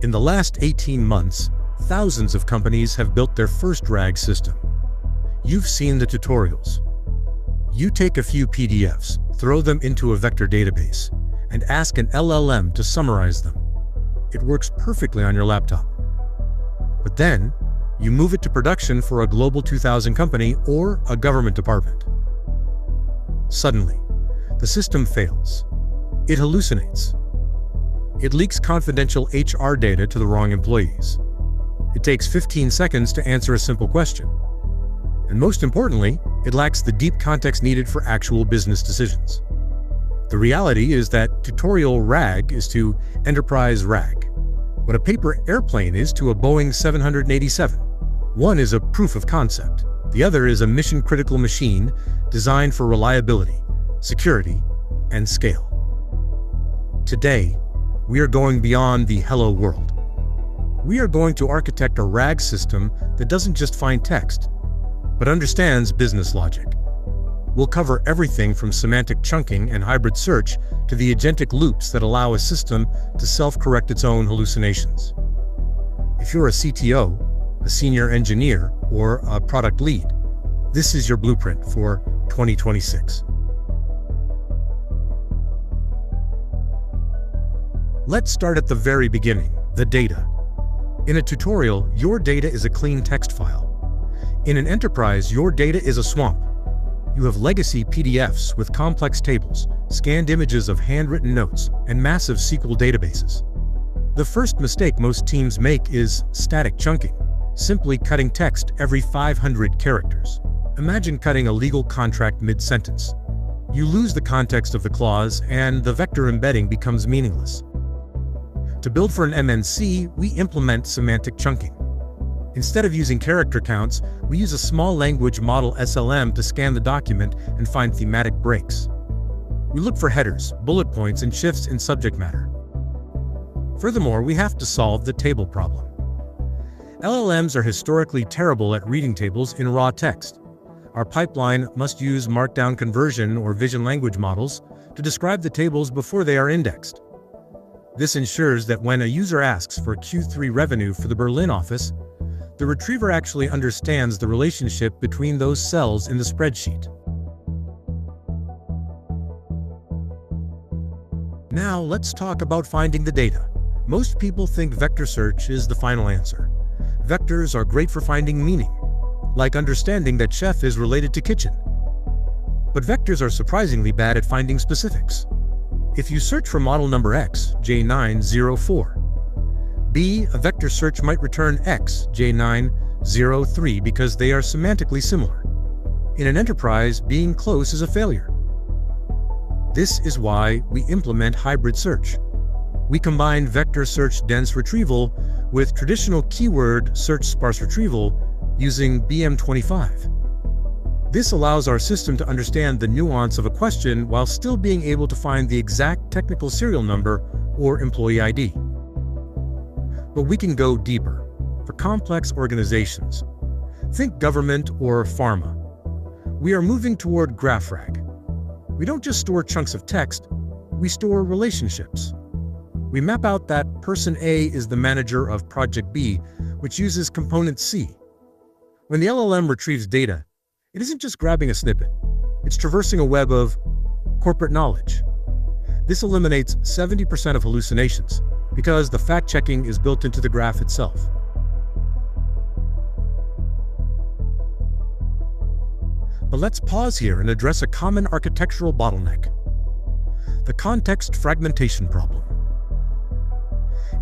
In the last 18 months, thousands of companies have built their first RAG system. You've seen the tutorials. You take a few PDFs, throw them into a vector database, and ask an LLM to summarize them. It works perfectly on your laptop. But then, you move it to production for a Global 2000 company or a government department. Suddenly, the system fails. It hallucinates. It leaks confidential HR data to the wrong employees. It takes 15 seconds to answer a simple question. And most importantly, it lacks the deep context needed for actual business decisions. The reality is that tutorial RAG is to enterprise RAG, what a paper airplane is to a Boeing 787. One is a proof of concept. The other is a mission-critical machine designed for reliability, security, and scale. Today, we are going beyond the hello world. We are going to architect a RAG system that doesn't just find text, but understands business logic. We'll cover everything from semantic chunking and hybrid search to the agentic loops that allow a system to self-correct its own hallucinations. If you're a CTO, a senior engineer, or a product lead, this is your blueprint for 2026. Let's start at the very beginning, the data. In a tutorial, your data is a clean text file. In an enterprise, your data is a swamp. You have legacy PDFs with complex tables, scanned images of handwritten notes, and massive SQL databases. The first mistake most teams make is static chunking, simply cutting text every 500 characters. Imagine cutting a legal contract mid-sentence. You lose the context of the clause, and the vector embedding becomes meaningless. To build for an MNC, we implement semantic chunking. Instead of using character counts, we use a small language model SLM to scan the document and find thematic breaks. We look for headers, bullet points, and shifts in subject matter. Furthermore, we have to solve the table problem. LLMs are historically terrible at reading tables in raw text. Our pipeline must use markdown conversion or vision language models to describe the tables before they are indexed. This ensures that when a user asks for Q3 revenue for the Berlin office, the retriever actually understands the relationship between those cells in the spreadsheet. Now let's talk about finding the data. Most people think vector search is the final answer. Vectors are great for finding meaning, like understanding that chef is related to kitchen. But vectors are surprisingly bad at finding specifics. If you search for model number X, J904, B, a vector search might return X, J903 because they are semantically similar. In an enterprise, being close is a failure. This is why we implement hybrid search. We combine vector search dense retrieval with traditional keyword search sparse retrieval using BM25. This allows our system to understand the nuance of a question while still being able to find the exact technical serial number or employee ID. But we can go deeper. For complex organizations, think government or pharma, we are moving toward GraphRAG. We don't just store chunks of text, we store relationships. We map out that person A is the manager of project B, which uses component C. When the LLM retrieves data, it isn't just grabbing a snippet, it's traversing a web of corporate knowledge. This eliminates 70% of hallucinations, because the fact-checking is built into the graph itself. But let's pause here and address a common architectural bottleneck: the context fragmentation problem.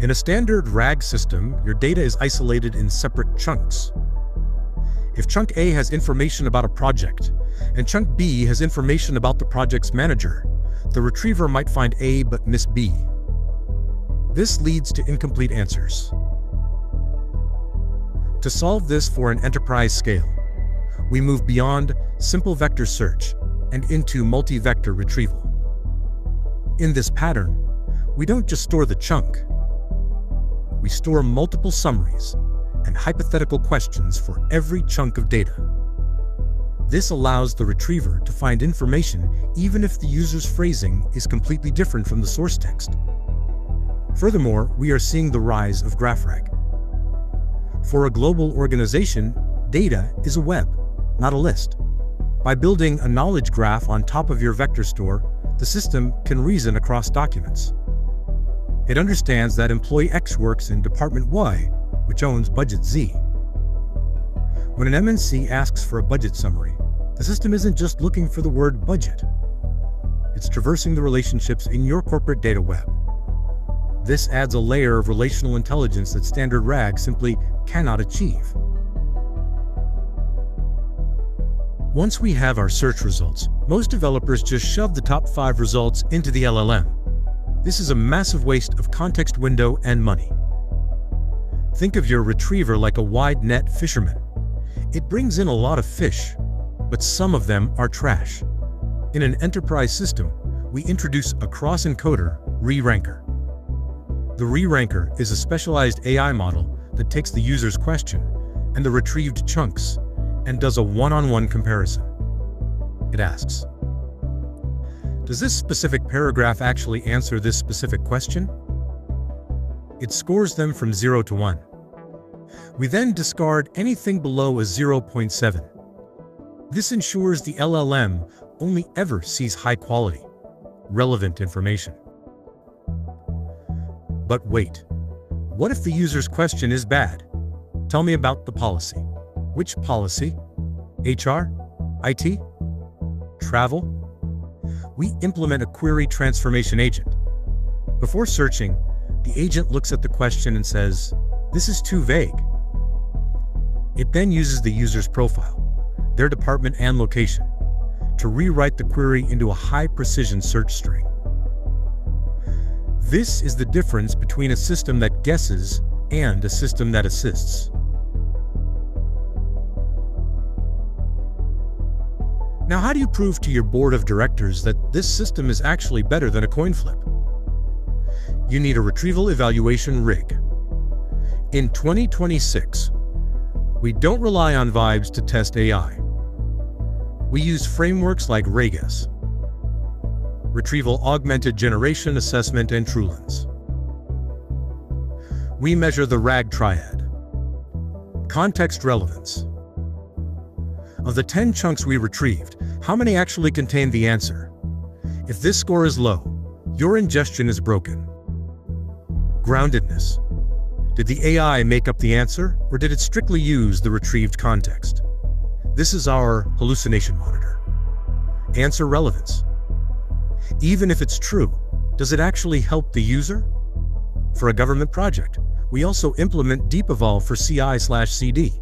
In a standard RAG system, your data is isolated in separate chunks. If chunk A has information about a project, and chunk B has information about the project's manager, the retriever might find A but miss B. This leads to incomplete answers. To solve this for an enterprise scale, we move beyond simple vector search and into multi-vector retrieval. In this pattern, we don't just store the chunk, we store multiple summaries and hypothetical questions for every chunk of data. This allows the retriever to find information even if the user's phrasing is completely different from the source text. Furthermore, we are seeing the rise of GraphRAG. For a global organization, data is a web, not a list. By building a knowledge graph on top of your vector store, the system can reason across documents. It understands that employee X works in Department Y, which owns Budget Z. When an MNC asks for a budget summary, the system isn't just looking for the word budget. It's traversing the relationships in your corporate data web. This adds a layer of relational intelligence that standard RAG simply cannot achieve. Once we have our search results, most developers just shove the top 5 results into the LLM. This is a massive waste of context window and money. Think of your retriever like a wide net fisherman. It brings in a lot of fish, but some of them are trash. In an enterprise system, we introduce a cross-encoder re-ranker. The re-ranker is a specialized AI model that takes the user's question and the retrieved chunks and does a one-on-one comparison. It asks, does this specific paragraph actually answer this specific question? It scores them from 0 to 1. We then discard anything below a 0.7. This ensures the LLM only ever sees high-quality, relevant information. But wait, what if the user's question is bad? Tell me about the policy. Which policy? HR? IT? Travel? We implement a query transformation agent. Before searching, the agent looks at the question and says, "This is too vague." It then uses the user's profile, their department and location, to rewrite the query into a high-precision search string. This is the difference between a system that guesses and a system that assists. Now, how do you prove to your board of directors that this system is actually better than a coin flip? You need a retrieval evaluation rig. In 2026, we don't rely on vibes to test AI. We use frameworks like RAGAS, Retrieval Augmented Generation Assessment, and TruLens. We measure the RAG triad. Context relevance. Of the 10 chunks we retrieved, how many actually contain the answer? If this score is low, your ingestion is broken. Groundedness. Did the AI make up the answer, or did it strictly use the retrieved context? This is our hallucination monitor. Answer relevance. Even if it's true, does it actually help the user? For a government project, we also implement Deep Evolve for CI/CD.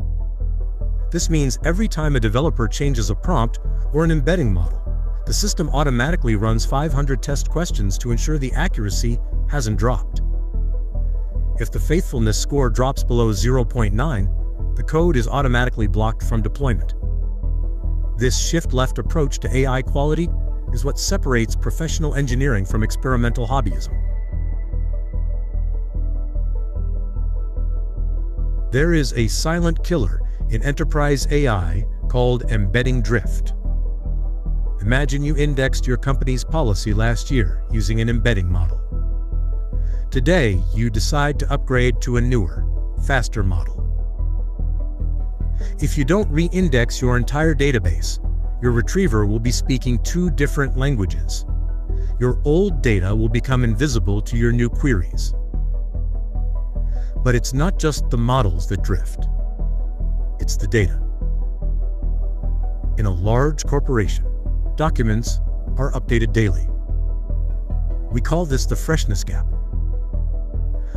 This means every time a developer changes a prompt or an embedding model, the system automatically runs 500 test questions to ensure the accuracy hasn't dropped. If the faithfulness score drops below 0.9, the code is automatically blocked from deployment. This shift-left approach to AI quality is what separates professional engineering from experimental hobbyism. There is a silent killer in enterprise AI called embedding drift. Imagine you indexed your company's policy last year using an embedding model. Today, you decide to upgrade to a newer, faster model. If you don't re-index your entire database, your retriever will be speaking 2 different languages. Your old data will become invisible to your new queries. But it's not just the models that drift. It's the data. In a large corporation, documents are updated daily. We call this the freshness gap.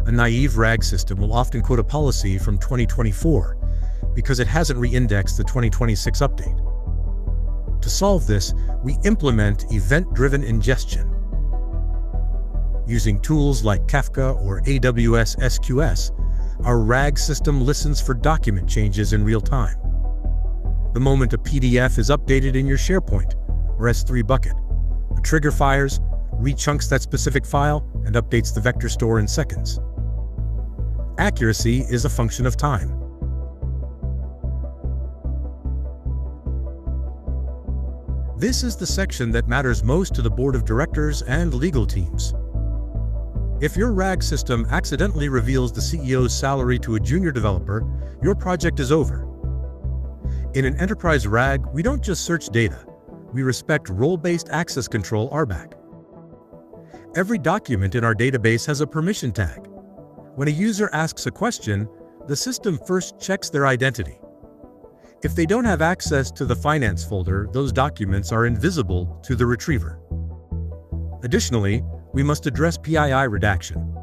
A naive RAG system will often quote a policy from 2024 because it hasn't re-indexed the 2026 update. To solve this, we implement event-driven ingestion. Using tools like Kafka or AWS SQS, our RAG system listens for document changes in real time. The moment a PDF is updated in your SharePoint or S3 bucket, a trigger fires, re-chunks that specific file, and updates the vector store in seconds. Accuracy is a function of time. This is the section that matters most to the board of directors and legal teams. If your RAG system accidentally reveals the CEO's salary to a junior developer, your project is over. In an enterprise RAG, we don't just search data. We respect role-based access control (RBAC). Every document in our database has a permission tag. When a user asks a question, the system first checks their identity. If they don't have access to the finance folder, those documents are invisible to the retriever. Additionally, we must address PII redaction.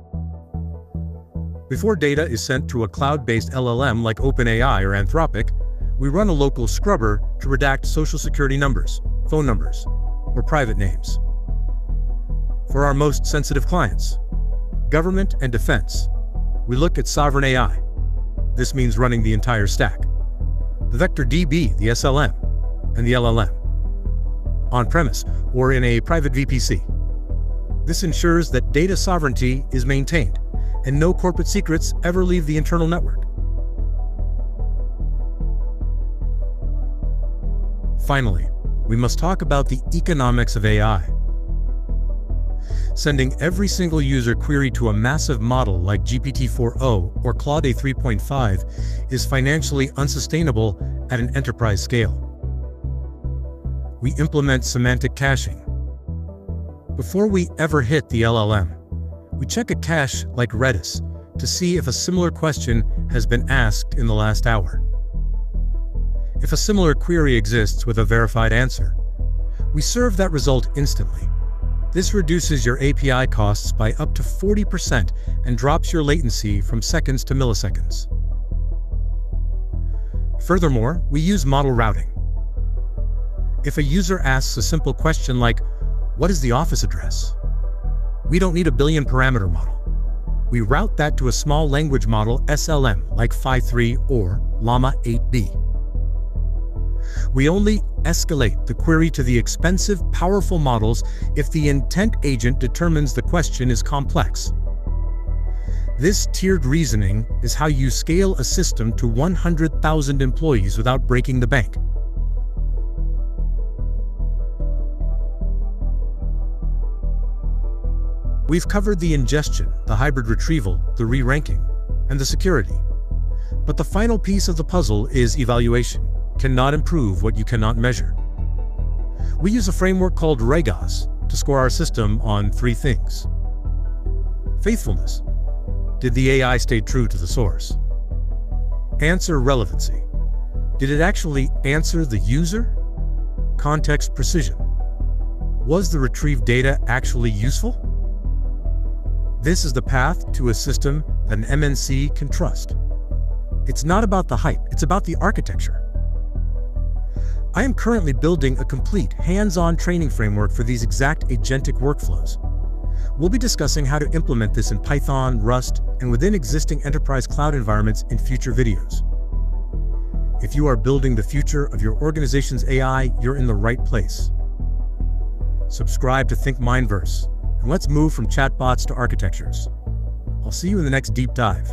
Before data is sent to a cloud-based LLM like OpenAI or Anthropic, we run a local scrubber to redact social security numbers, phone numbers, or private names. For our most sensitive clients, government and defense, we look at sovereign AI. This means running the entire stack. The vector DB, the SLM, and the LLM, on-premise or in a private VPC. This ensures that data sovereignty is maintained and no corporate secrets ever leave the internal network. Finally, we must talk about the economics of AI. Sending every single user query to a massive model like GPT-4o or Claude 3.5 is financially unsustainable at an enterprise scale. We implement semantic caching. Before we ever hit the LLM, we check a cache like Redis to see if a similar question has been asked in the last hour. If a similar query exists with a verified answer, we serve that result instantly. This reduces your API costs by up to 40% and drops your latency from seconds to milliseconds. Furthermore, we use model routing. If a user asks a simple question like, "What is the office address?" we don't need a billion parameter model. We route that to a small language model SLM like Phi3 or Llama 8B. We only escalate the query to the expensive, powerful models if the intent agent determines the question is complex. This tiered reasoning is how you scale a system to 100,000 employees without breaking the bank. We've covered the ingestion, the hybrid retrieval, the re-ranking, and the security. But the final piece of the puzzle is evaluation. Cannot improve what you cannot measure. We use a framework called RAGAS to score our system on 3 things. Faithfulness. Did the AI stay true to the source? Answer relevancy. Did it actually answer the user? Context precision. Was the retrieved data actually useful? This is the path to a system that an MNC can trust. It's not about the hype, it's about the architecture. I am currently building a complete, hands-on training framework for these exact agentic workflows. We'll be discussing how to implement this in Python, Rust, and within existing enterprise cloud environments in future videos. If you are building the future of your organization's AI, you're in the right place. Subscribe to ThinkMindVerse, and let's move from chatbots to architectures. I'll see you in the next deep dive.